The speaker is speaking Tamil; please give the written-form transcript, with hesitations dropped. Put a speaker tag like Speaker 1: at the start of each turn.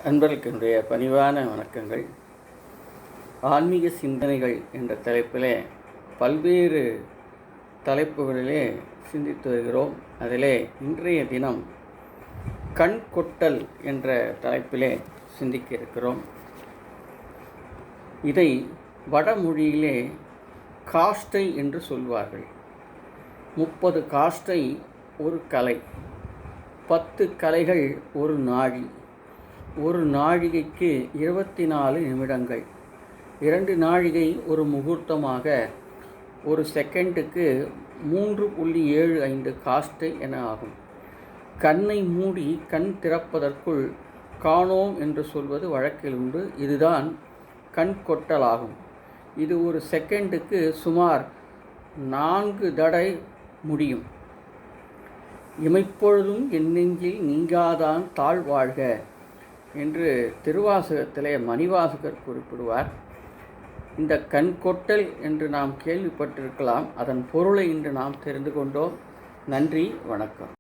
Speaker 1: நண்பர்களுக்கு என்னுடைய பணிவான வணக்கங்கள். ஆன்மீக சிந்தனைகள் என்ற தலைப்பிலே பல்வேறு தலைப்புகளிலே சிந்தித்து வருகிறோம். அதிலே இன்றைய தினம் கண் கொட்டல் என்ற தலைப்பிலே சிந்திக்க இருக்கிறோம். இதை வடமொழியிலே காஷ்டை என்று சொல்வார்கள். 30 காஷ்டை ஒரு கலை, 10 கலைகள் ஒரு நாழி. ஒரு நாழிகைக்கு 24 நிமிடங்கள். 2 நாழிகை ஒரு முகூர்த்தமாக ஒரு செகண்டுக்கு 3.75 காஷ்டை என ஆகும். கண்ணை மூடி கண் திறப்பதற்குள் காணோம் என்று சொல்வது வழக்கில் உண்டு. இதுதான் கண் கொட்டலாகும். இது ஒரு செகண்டுக்கு சுமார் 4 தடவை முடியும். இமைப்பொழுதும் என் நெஞ்சில் நீங்காதான் தாழ்வாழ்க என்று திருவாசகத்திலே மணிவாசகர் குறிப்பிடுவார். இந்த கண் கொட்டல் என்று நாம் கேள்விப்பட்டிருக்கலாம். அதன் பொருளை இன்று நாம் தெரிந்து கொண்டோம். நன்றி, வணக்கம்.